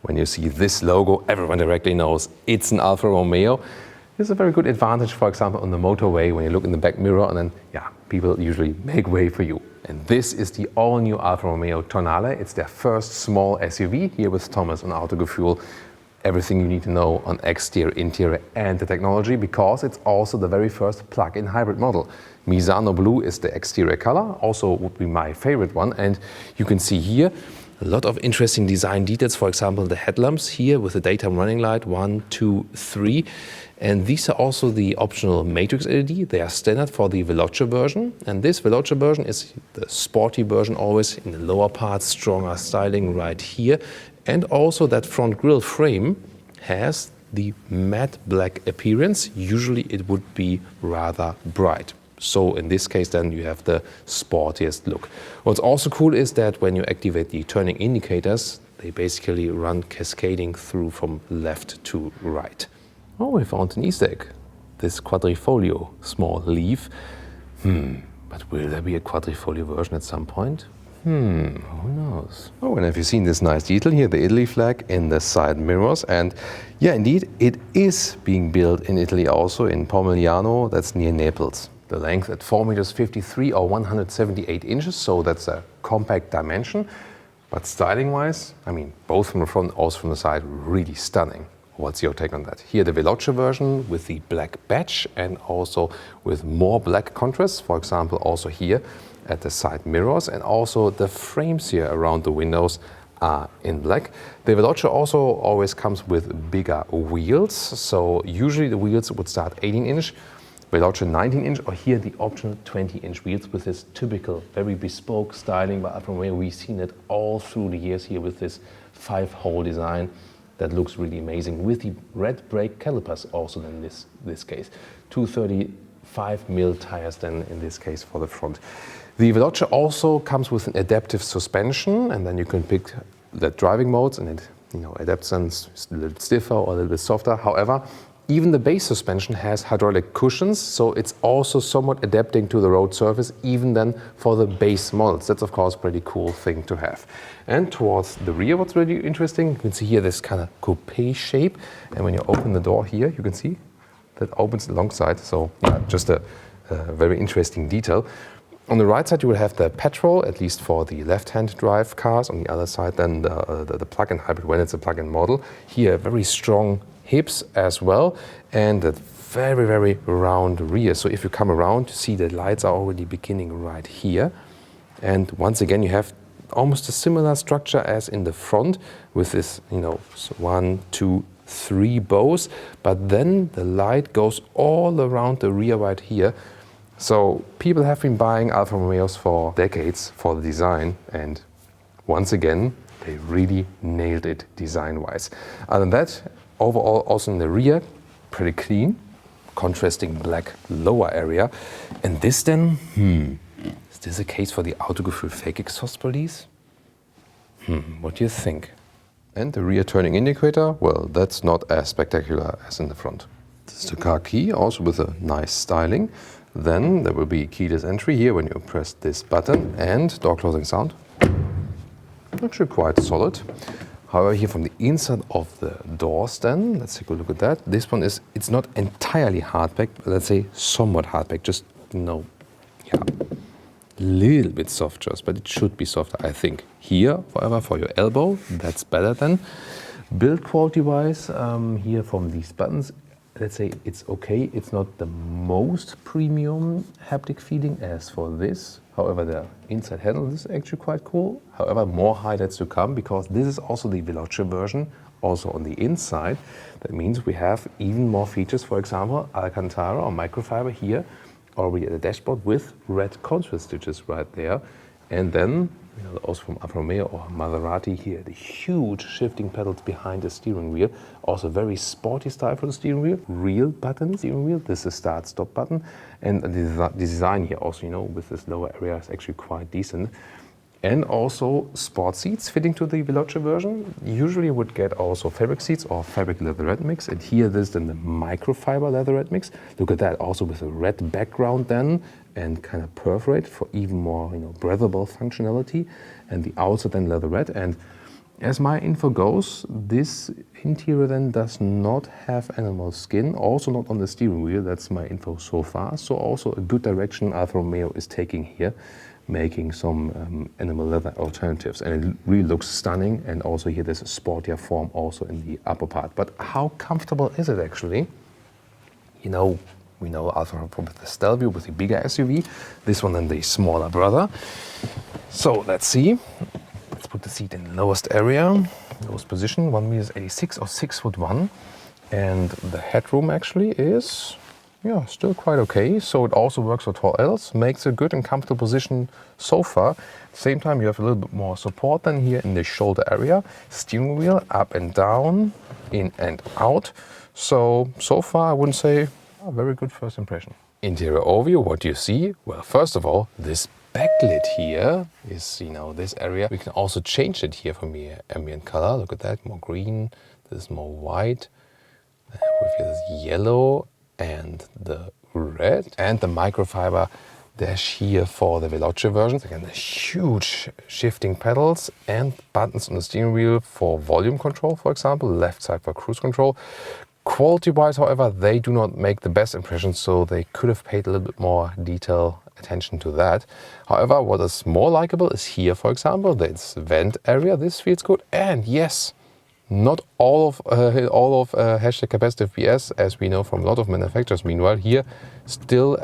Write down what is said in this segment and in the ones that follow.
when you see this logo, everyone directly knows it's an Alfa Romeo. It's a very good advantage, for example, on the motorway when you look in the back mirror and then, yeah, people usually make way for you. And this is the all-new Alfa Romeo Tonale. It's their first small SUV here with Thomas on Autogefuel. Everything you need to know on exterior, interior and the technology, because it's also the very first plug-in hybrid model. Misano blue is the exterior color, also would be my favorite one. And you can see here a lot of interesting design details. For example, the headlamps here with the daytime running light, 1, 2, 3. And these are also the optional matrix LED. They are standard for the Veloca version. And this Veloca version is the sporty version, always in the lower part, stronger styling right here. And also that front grille frame has the matte black appearance. Usually it would be rather bright. So in this case then you have the sportiest look. What's also cool is that when you activate the turning indicators, they basically run cascading through from left to right. Oh, we found an Easter egg. This Quadrifoglio small leaf. But will there be a Quadrifoglio version at some point? Who knows? Oh, and have you seen this nice detail here, the Italy flag in the side mirrors? And yeah, indeed, it is being built in Italy also, in Pomigliano, that's near Naples. The length at 4.53 meters or 178 inches, so that's a compact dimension. But styling-wise, I mean, both from the front, also from the side, really stunning. What's your take on that? Here the Veloca version with the black badge and also with more black contrast, for example, also here at the side mirrors, and also the frames here around the windows are in black. The Veloca also always comes with bigger wheels, so usually the wheels would start 18-inch, Veloca 19-inch, or here the optional 20-inch wheels with this typical, very bespoke styling by Alfa Romeo. We've seen it all through the years here with this 5-hole design that looks really amazing, with the red brake calipers also in this case. 235mm tires then in this case for the front. The Veloca also comes with an adaptive suspension, and then you can pick the driving modes and it adapts and it's a little stiffer or a little bit softer. However, even the base suspension has hydraulic cushions, so it's also somewhat adapting to the road surface, even then for the base models. That's of course a pretty cool thing to have. And towards the rear, what's really interesting, you can see here this kind of coupe shape, and when you open the door here, you can see that opens alongside, so yeah, just a very interesting detail. On the right side you will have the petrol, at least for the left-hand drive cars. On the other side then the plug-in hybrid when it's a plug-in model. Here very strong hips as well, and a very, very round rear. So if you come around, you see the lights are already beginning right here. And once again you have almost a similar structure as in the front with this, 1, 2, 3 bows, but then the light goes all around the rear right here. So people have been buying Alfa Romeos for decades for the design, and once again they really nailed it design-wise. Other than that, overall also in the rear, pretty clean, contrasting black lower area. And this then, is this a case for the Autogefuel fake exhaust police? What do you think? And the rear turning indicator, well, that's not as spectacular as in the front. This is the car key, also with a nice styling. Then there will be keyless entry here when you press this button, and door closing sound. Actually quite solid. However, here from the inside of the doors then, let's take a look at that. This one it's not entirely hardback, but let's say somewhat hardback, just, a little bit soft just, but it should be softer, I think. Here, however, for your elbow, that's better than. Build quality-wise, here from these buttons, let's say it's okay. It's not the most premium haptic feeling as for this. However, the inside handle is actually quite cool. However, more highlights to come, because this is also the Veloca version, also on the inside. That means we have even more features, for example, Alcantara or microfiber here, already at the dashboard with red contrast stitches right there. And then, also from Alfa Romeo or Maserati here, the huge shifting pedals behind the steering wheel. Also very sporty style for the steering wheel. Real button steering wheel. This is the start-stop button. And the design here also, with this lower area is actually quite decent. And also sport seats fitting to the Veloca version. Usually you would get also fabric seats or fabric leatherette mix. And here this is then the microfiber leatherette mix. Look at that, also with a red background then, and kind of perforate for even more breathable functionality. And the outside then leatherette. And As my info goes, this interior then does not have animal skin, also not on the steering wheel. That's my info so far. So also a good direction Alfa Romeo is taking here, making some animal leather alternatives. And it really looks stunning. And also here there's a sportier form also in the upper part. But how comfortable is it actually? You know, we know Alfa Romeo with the Stelvio, with the bigger SUV. This one then the smaller brother. So let's see. Let's put the seat in the lowest area, lowest position. 1 meter 86 or 6'1", and the headroom actually is, yeah, still quite okay. So it also works for tall adults, makes a good and comfortable position so far. At the same time, you have a little bit more support than here in the shoulder area. Steering wheel up and down, in and out. So far I wouldn't say a very good first impression. Interior overview, what do you see? Well, first of all, this backlit here is, you know, this area. We can also change it here from the ambient color. Look at that, more green, this is more white. With this yellow and the red. And the microfiber dash here for the Veloca version. Again, the huge shifting pedals and buttons on the steering wheel for volume control, for example, left side for cruise control. Quality-wise, however, they do not make the best impression, so they could have paid a little bit more detail attention to that. However, what is more likable is here, for example, this vent area. This feels good, and yes, not all of hashtag capacitive PS, as we know from a lot of manufacturers. Meanwhile, here still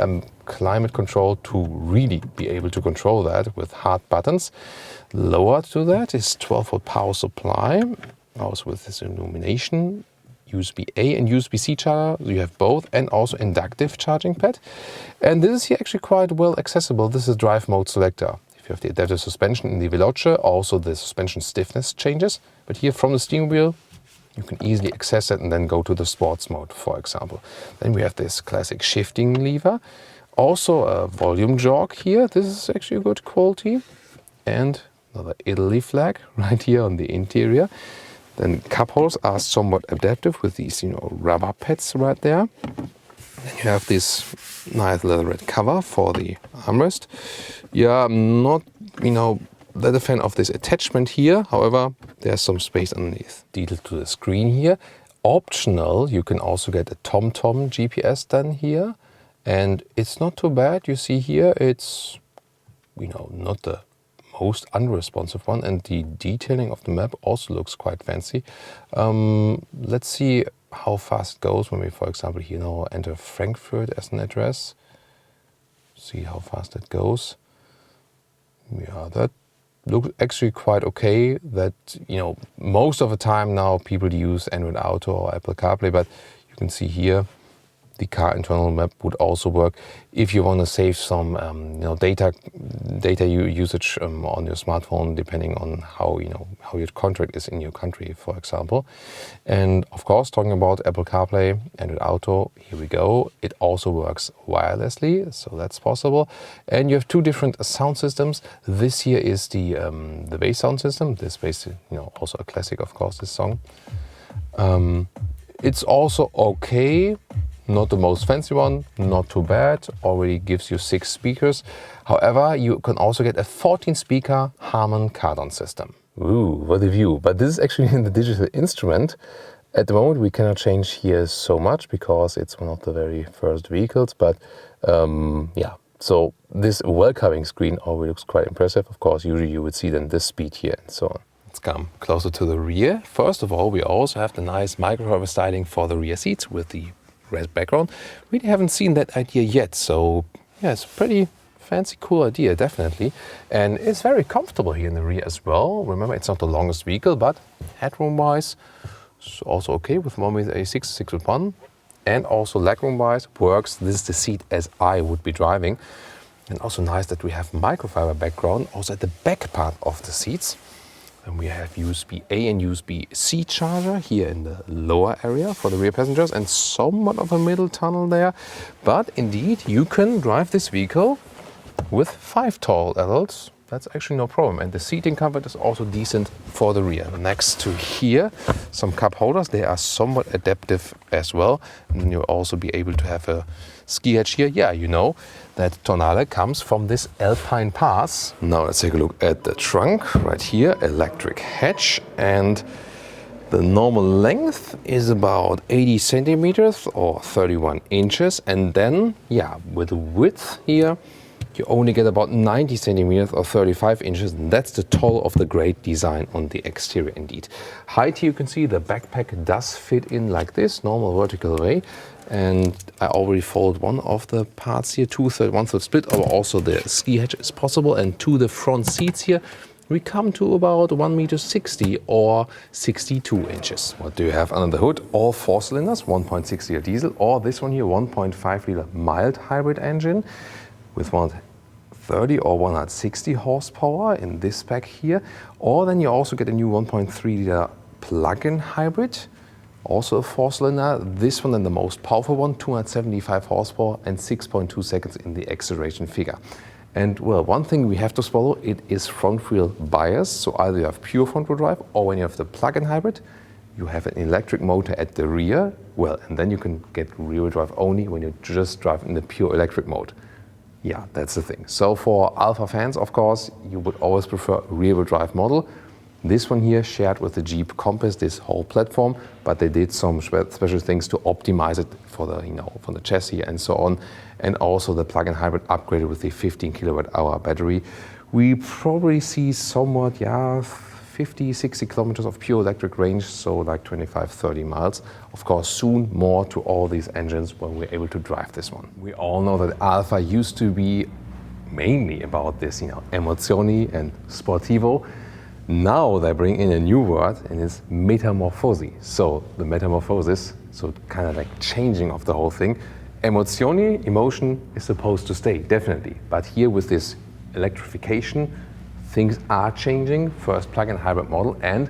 climate control to really be able to control that with hard buttons. Lower to that is 12-volt power supply, also with this illumination. USB-A and USB-C charger, you have both, and also inductive charging pad. And this is here actually quite well accessible. This is drive mode selector. If you have the adaptive suspension in the Veloca, also the suspension stiffness changes. But here from the steering wheel, you can easily access it and then go to the sports mode, for example. Then we have this classic shifting lever. Also a volume jog here. This is actually a good quality. And another Italy flag right here on the interior. Then cup holders are somewhat adaptive with these, you know, rubber pads right there. Then you have this nice leatherette cover for the armrest. Yeah, I'm not, you know, that a fan of this attachment here. However, there's some space underneath. Detail to the screen here. Optional, you can also get a TomTom GPS done here. And it's not too bad. You see here, it's, you know, not the most unresponsive one, and the detailing of the map also looks quite fancy. Let's see how fast it goes when we, for example, you know, enter Frankfurt as an address. See how fast it goes. Yeah, that looks actually quite okay. That, you know, most of the time now people use Android Auto or Apple CarPlay, but you can see here the car internal map would also work if you want to save some you know, data usage on your smartphone, depending on how, you know, how your contract is in your country, for example. And of course, talking about Apple CarPlay, Android Auto, here we go. It also works wirelessly, so that's possible. And you have two different sound systems. This here is the bass sound system. This bass, you know, also a classic, of course, this song. It's also okay. Not the most fancy one, not too bad, already gives you 6 speakers. However, you can also get a 14-speaker Harman Kardon system. Ooh, what a view. But this is actually in the digital instrument. At the moment, we cannot change here so much because it's one of the very first vehicles. But yeah, so this welcoming screen already looks quite impressive. Of course, usually you would see then this speed here and so on. Let's come closer to the rear. First of all, we also have the nice microfiber styling for the rear seats with the red background. Really haven't seen that idea yet, so yeah, it's a pretty fancy, cool idea, definitely. And it's very comfortable here in the rear as well. Remember, it's not the longest vehicle, but headroom wise, it's also okay with 1.86, 6'1", and also legroom wise works. This is the seat as I would be driving. And also nice that we have microfiber background also at the back part of the seats. Then we have USB-A and USB-C charger here in the lower area for the rear passengers, and somewhat of a middle tunnel there. But indeed, you can drive this vehicle with 5 tall adults that's actually no problem. And the seating comfort is also decent for the rear. Next to here, some cup holders. They are somewhat adaptive as well. And then you'll also be able to have a ski hatch here. Yeah, you know that Tonale comes from this Alpine Pass. Now let's take a look at the trunk right here. Electric hatch, and the normal length is about 80 centimeters or 31 inches. And then, yeah, with the width here, you only get about 90 centimeters or 35 inches. And that's the toll of the great design on the exterior indeed. Height here, you can see the backpack does fit in like this, normal vertical way. And I already folded one of the parts here, 2/3, 1/3 split, or also the ski hatch is possible. And to the front seats here, we come to about 1,60 m or 62 inches. What do you have under the hood? All 4 cylinders, 1.6 liter diesel, or this one here, 1.5 liter mild hybrid engine with 130 or 160 horsepower in this spec here. Or then you also get a new 1.3 liter plug-in hybrid, also a 4-cylinder. This one, then the most powerful one, 275 horsepower and 6.2 seconds in the acceleration figure. And well, one thing we have to swallow, it is front wheel bias. So either you have pure front wheel drive, or when you have the plug-in hybrid, you have an electric motor at the rear. Well, and then you can get rear wheel drive only when you just drive in the pure electric mode. Yeah, that's the thing. So for Alfa fans, of course, you would always prefer a rear wheel drive model. This one here shared with the Jeep Compass this whole platform, but they did some special things to optimize it for the, for the chassis and so on. And also the plug-in hybrid upgraded with the 15 kilowatt-hour battery. We probably see somewhat, 50, 60 kilometers of pure electric range, so like 25, 30 miles. Of course, soon more to all these engines when we're able to drive this one. We all know that Alfa used to be mainly about this, emozioni and sportivo. Now they bring in a new word, and it's metamorphosis. So the metamorphosis, so kind of like changing of the whole thing. Emozioni, emotion, is supposed to stay, definitely. But here with this electrification, things are changing. First plug-in hybrid model, and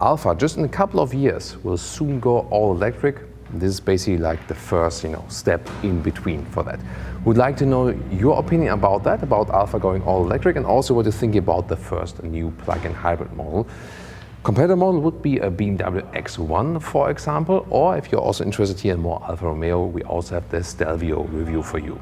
Alfa, just in a couple of years, will soon go all electric. This is basically like the first, step in between for that. Would like to know your opinion about that, about Alfa going all electric, and also what you think about the first new plug-in hybrid model. Competitor model would be a BMW X1, for example, or if you're also interested here in more Alfa Romeo, we also have the Stelvio review for you.